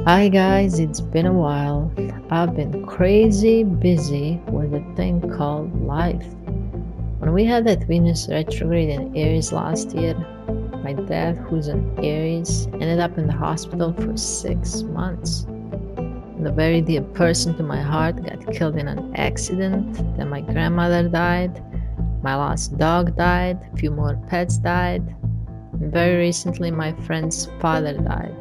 Hi guys, it's been a while. I've been crazy busy with a thing called life. When we had that Venus retrograde in Aries last year, my dad, who's an Aries, ended up in the hospital for 6 months. And a very dear person to my heart got killed in an accident. Then my grandmother died. My last dog died. A few more pets died. And very recently, my friend's father died.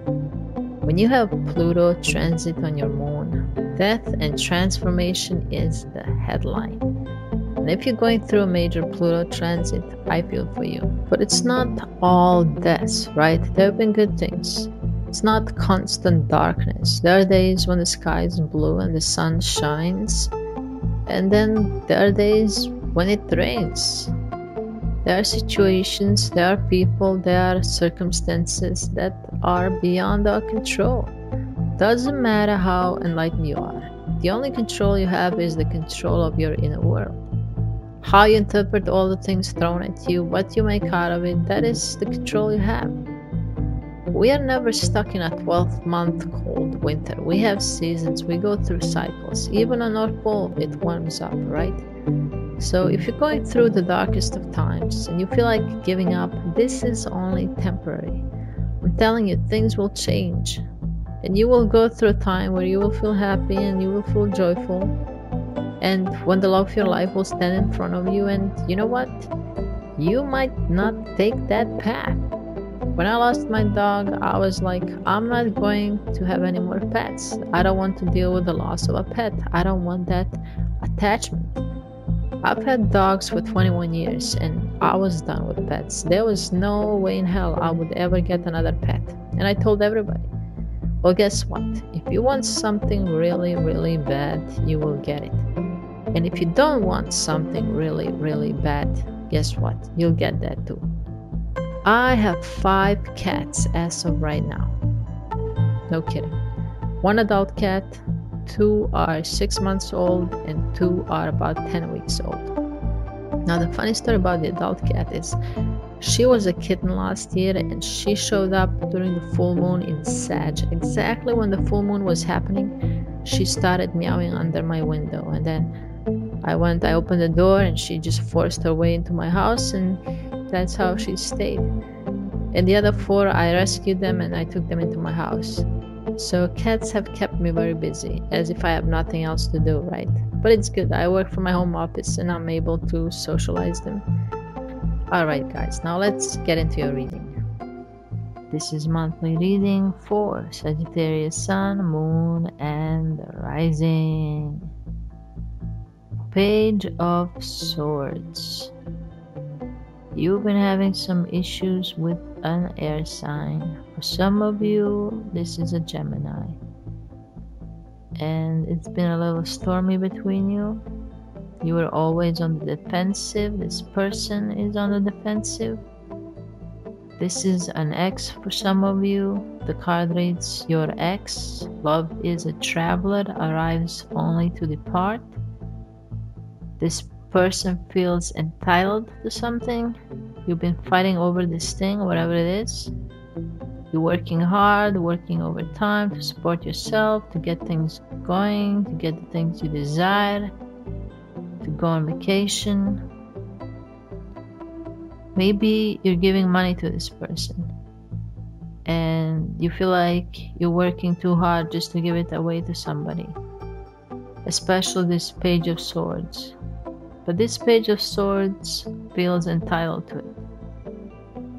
When you have Pluto transit on your moon, death and transformation is the headline. And if you're going through a major Pluto transit, I feel for you. But it's not all death, right? There have been good things. It's not constant darkness. There are days when the sky is blue and the sun shines. And then there are days when it rains. There are situations, there are people, there are circumstances that are beyond our control. Doesn't matter how enlightened you are. The only control you have is the control of your inner world. How you interpret all the things thrown at you, what you make out of it, that is the control you have. We are never stuck in a 12-month cold winter. We have seasons, we go through cycles. Even on North Pole, it warms up, right? So if you're going through the darkest of times and you feel like giving up, this is only temporary. I'm telling you, things will change. And you will go through a time where you will feel happy and you will feel joyful. And when the love of your life will stand in front of you, and you know what? You might not take that path. When I lost my dog, I was like, I'm not going to have any more pets. I don't want to deal with the loss of a pet. I don't want that attachment. I've had dogs for 21 years and I was done with pets. There was no way in hell I would ever get another pet. And I told everybody, well, guess what? If you want something really, really bad, you will get it. And if you don't want something really, really bad, guess what? You'll get that too. I have 5 cats as of right now. No kidding. 1 adult cat, 2 are 6 months old, and 2 are about 10 weeks old. Now, the funny story about the adult cat is she was a kitten last year and she showed up during the full moon in Sag. Exactly when the full moon was happening, she started meowing under my window. And then I opened the door and she just forced her way into my house, and that's how she stayed. And the other 4, I rescued them and I took them into my house. So cats have kept me very busy, as if I have nothing else to do, right? But it's good. I work from my home office and I'm able to socialize them. Alright guys, now let's get into your reading. This is monthly reading for Sagittarius Sun, Moon, and Rising. Page of Swords. You've been having some issues with an air sign. For some of you, this is a Gemini. And it's been a little stormy between you. You were always on the defensive. This person is on the defensive. This is an ex for some of you. The card reads, your ex. Love is a traveler, arrives only to depart. This person feels entitled to something. You've been fighting over this thing, whatever it is. You're working hard, working overtime to support yourself, to get things going, to get the things you desire, to go on vacation. Maybe you're giving money to this person and you feel like you're working too hard just to give it away to somebody. Especially this Page of Swords. But this Page of Swords feels entitled to it.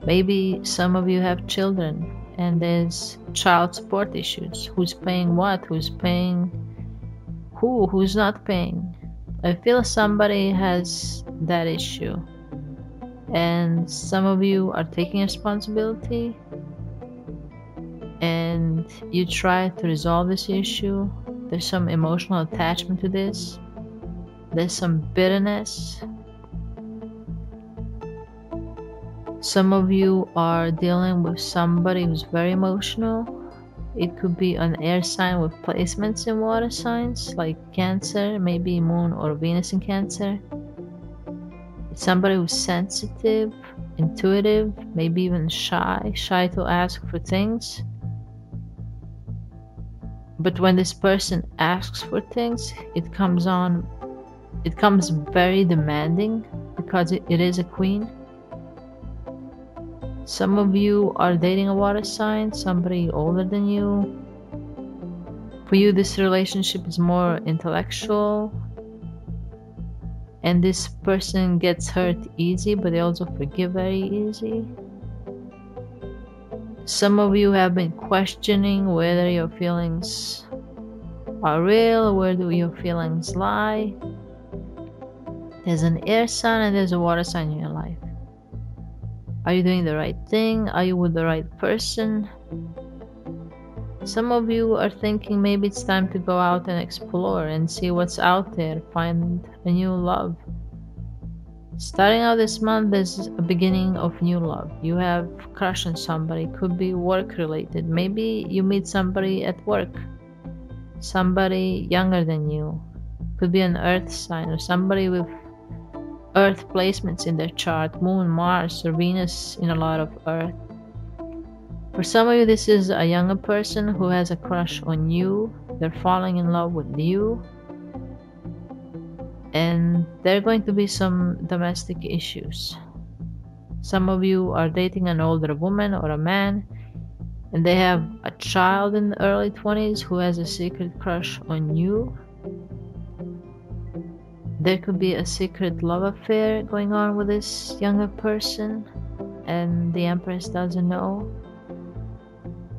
Maybe some of you have children and there's child support issues. Who's paying what? Who's paying who? Who's not paying? I feel somebody has that issue. And some of you are taking responsibility and you try to resolve this issue. There's some emotional attachment to this. There's some bitterness. Some of you are dealing with somebody who's very emotional. It could be an air sign with placements in water signs like Cancer, maybe Moon or Venus in Cancer. It's somebody who's sensitive, intuitive, maybe even shy to ask for things. But when this person asks for things, it comes very demanding because it is a queen. Some of you are dating a water sign, somebody older than you. For you, this relationship is more intellectual, and this person gets hurt easy, but they also forgive very easy. Some of you have been questioning whether your feelings are real or where do your feelings lie. There's an air sign and there's a water sign in your life. Are you doing the right thing? Are you with the right person? Some of you are thinking maybe it's time to go out and explore and see what's out there, find a new love. Starting out this month, there's a beginning of new love. You have a crush on somebody, could be work related. Maybe you meet somebody at work, somebody younger than you. Could be an earth sign or somebody with earth placements in their chart, moon, Mars, or Venus in a lot of earth. For some of you, this is a younger person who has a crush on you. They're falling in love with you. And there are going to be some domestic issues. Some of you are dating an older woman or a man, and they have a child in the early 20s who has a secret crush on you. There could be a secret love affair going on with this younger person, and the Empress doesn't know.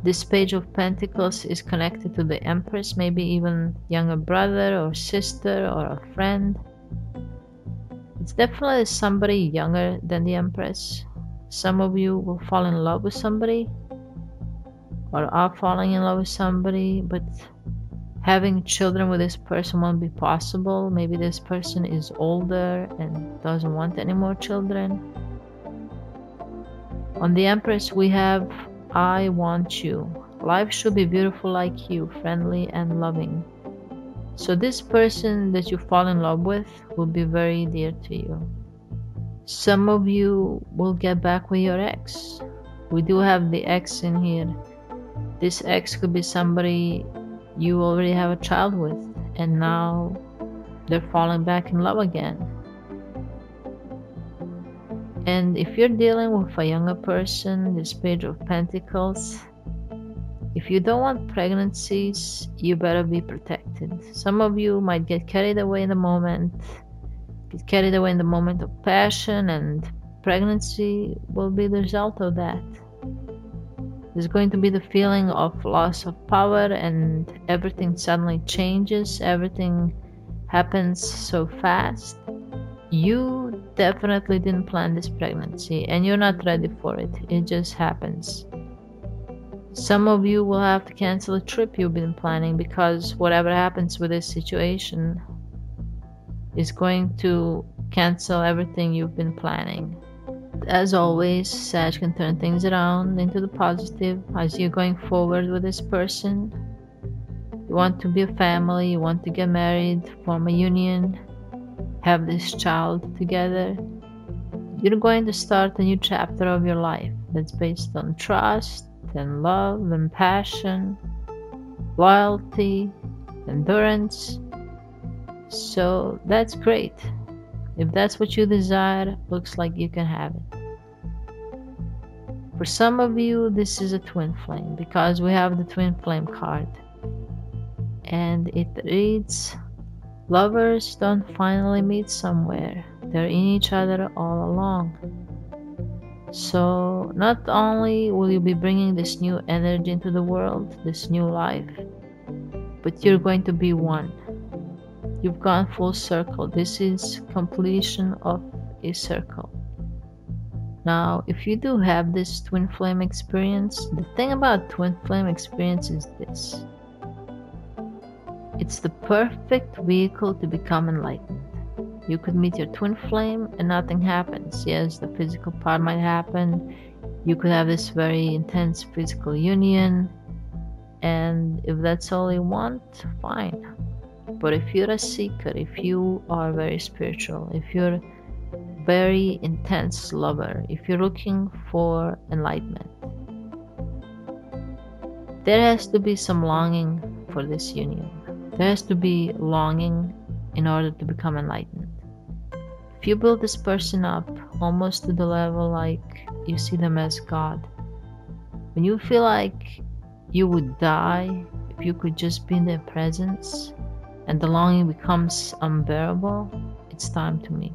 This Page of Pentacles is connected to the Empress, maybe even younger brother or sister or a friend. It's definitely somebody younger than the Empress. Some of you will fall in love with somebody or are falling in love with somebody, but having children with this person won't be possible. Maybe this person is older and doesn't want any more children. On the Empress, we have I want you. Life should be beautiful like you, friendly and loving. So this person that you fall in love with will be very dear to you. Some of you will get back with your ex. We do have the ex in here. This ex could be somebody you already have a child with, and now they're falling back in love again. And if you're dealing with a younger person, this Page of Pentacles, if you don't want pregnancies, you better be protected. Some of you might get carried away in the moment, of passion, and pregnancy will be the result of that. There's going to be the feeling of loss of power, and everything suddenly changes, everything happens so fast. You definitely didn't plan this pregnancy and you're not ready for it. It just happens. Some of you will have to cancel a trip you've been planning because whatever happens with this situation is going to cancel everything you've been planning. As always, Sag can turn things around into the positive as you're going forward with this person. You want to be a family, you want to get married, form a union, have this child together. You're going to start a new chapter of your life that's based on trust and love and passion, loyalty, endurance. So that's great. If that's what you desire, looks like you can have it. For some of you, this is a twin flame because we have the twin flame card. And it reads, lovers don't finally meet somewhere. They're in each other all along. So not only will you be bringing this new energy into the world, this new life, but you're going to be one. You've gone full circle. This is completion of a circle. Now, if you do have this twin flame experience, the thing about twin flame experience is this. It's the perfect vehicle to become enlightened. You could meet your twin flame and nothing happens. Yes, the physical part might happen. You could have this very intense physical union. And if that's all you want, fine. But if you're a seeker, if you are very spiritual, if you're a very intense lover, if you're looking for enlightenment, there has to be some longing for this union. There has to be longing in order to become enlightened. If you build this person up almost to the level like you see them as God, when you feel like you would die if you could just be in their presence and the longing becomes unbearable, it's time to meet.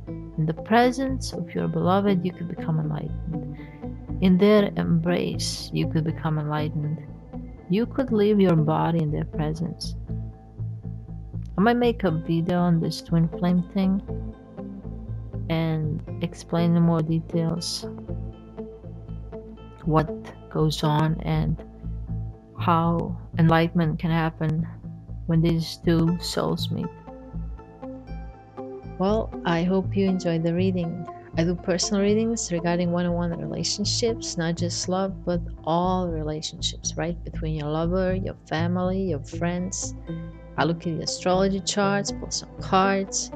In the presence of your beloved, you could become enlightened. In their embrace, you could become enlightened. You could leave your body in their presence. I might make a video on this twin flame thing and explain in more details what goes on and how enlightenment can happen when these two souls meet. Well, I hope you enjoyed the reading. I do personal readings regarding one-on-one relationships, not just love, but all relationships, right? Between your lover, your family, your friends. I look at the astrology charts, pull some cards.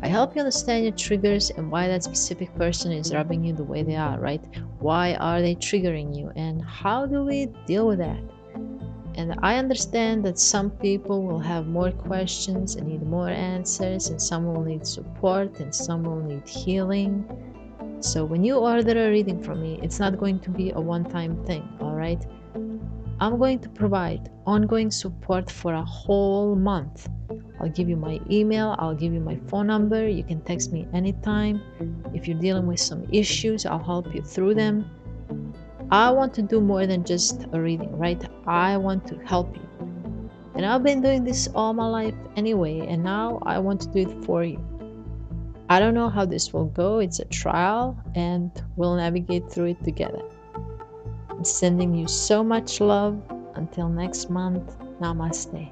I help you understand your triggers and why that specific person is rubbing you the way they are, right? Why are they triggering you, and how do we deal with that? And I understand that some people will have more questions and need more answers, and some will need support, and some will need healing. So when you order a reading from me, it's not going to be a one-time thing, all right? I'm going to provide ongoing support for a whole month. I'll give you my email, I'll give you my phone number. You can text me anytime. If you're dealing with some issues, I'll help you through them. I want to do more than just a reading, right? I want to help you. And I've been doing this all my life anyway, and now I want to do it for you. I don't know how this will go. It's a trial, and we'll navigate through it together. I'm sending you so much love. Until next month, namaste.